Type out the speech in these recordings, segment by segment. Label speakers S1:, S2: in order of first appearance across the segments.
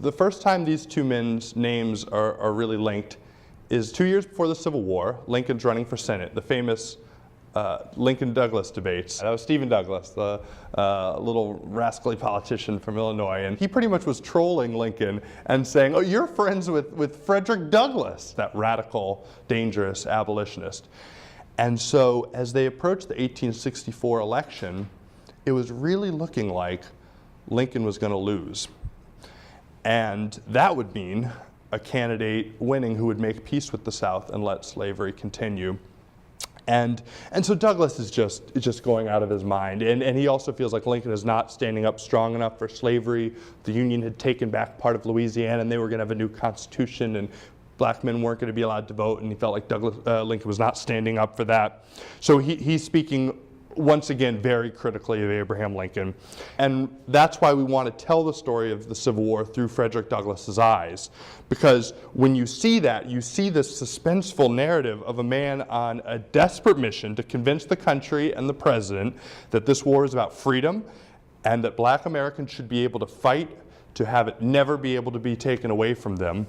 S1: The first time these two men's names are really linked is 2 years before the Civil War. Lincoln's running for Senate, the famous Lincoln-Douglas debates. That was Stephen Douglas, the little rascally politician from Illinois, and he pretty much was trolling Lincoln and saying, oh, you're friends with Frederick Douglass, that radical, dangerous abolitionist. And so as they approached the 1864 election, it was really looking like Lincoln was going to lose. And that would mean a candidate winning who would make peace with the South and let slavery continue. And so Douglas is just going out of his mind. And he also feels like Lincoln is not standing up strong enough for slavery. The Union had taken back part of Louisiana, and they were going to have a new constitution, and black men weren't going to be allowed to vote, and he felt like Lincoln was not standing up for that. So he's speaking once again very critically of Abraham Lincoln. And that's why we want to tell the story of the Civil War through Frederick Douglass's eyes. Because when you see that, you see this suspenseful narrative of a man on a desperate mission to convince the country and the president that this war is about freedom and that black Americans should be able to fight to have it never be able to be taken away from them.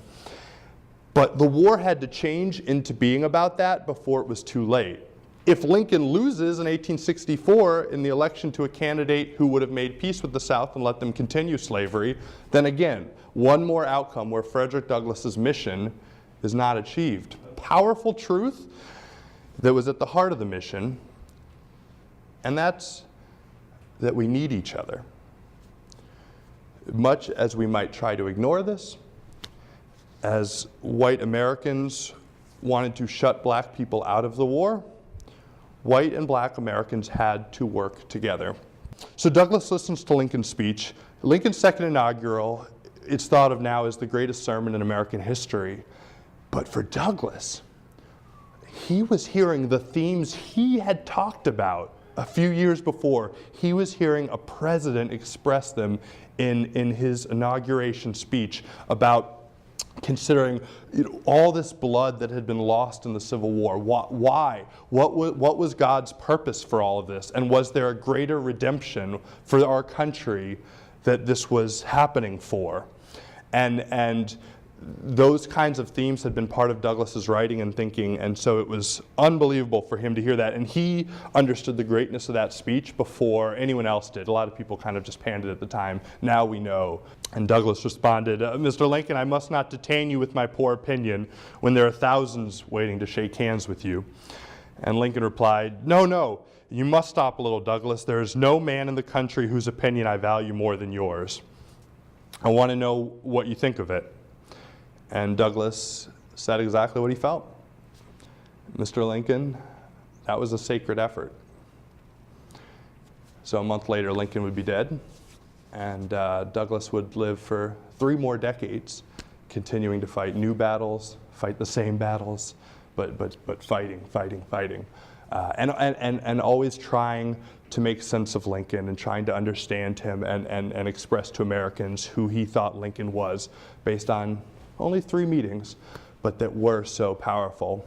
S1: But the war had to change into being about that before it was too late. If Lincoln loses in 1864 in the election to a candidate who would have made peace with the South and let them continue slavery, then again, one more outcome where Frederick Douglass's mission is not achieved. Powerful truth that was at the heart of the mission, and that's that we need each other. Much as we might try to ignore this, as white Americans wanted to shut black people out of the war, white and black Americans had to work together. So Douglass listens to Lincoln's speech. Lincoln's second inaugural, it's thought of now as the greatest sermon in American history. But for Douglass, he was hearing the themes he had talked about a few years before. He was hearing a president express them in his inauguration speech about considering all this blood that had been lost in the Civil War. Why? What was God's purpose for all of this? And was there a greater redemption for our country that this was happening for? And those kinds of themes had been part of Douglass's writing and thinking, and so it was unbelievable for him to hear that. And he understood the greatness of that speech before anyone else did. A lot of people kind of just panned it at the time. Now we know. And Douglass responded, Mr. Lincoln, I must not detain you with my poor opinion when there are thousands waiting to shake hands with you. And Lincoln replied, no, you must stop a little, Douglass. There is no man in the country whose opinion I value more than yours. I want to know what you think of it. And Douglass said exactly what he felt. Mr. Lincoln, that was a sacred effort. So a month later, Lincoln would be dead, and Douglass would live for 3 more decades, continuing to fight new battles, fight the same battles, but fighting. And always trying to make sense of Lincoln and trying to understand him and express to Americans who he thought Lincoln was based on only 3 meetings, but that were so powerful.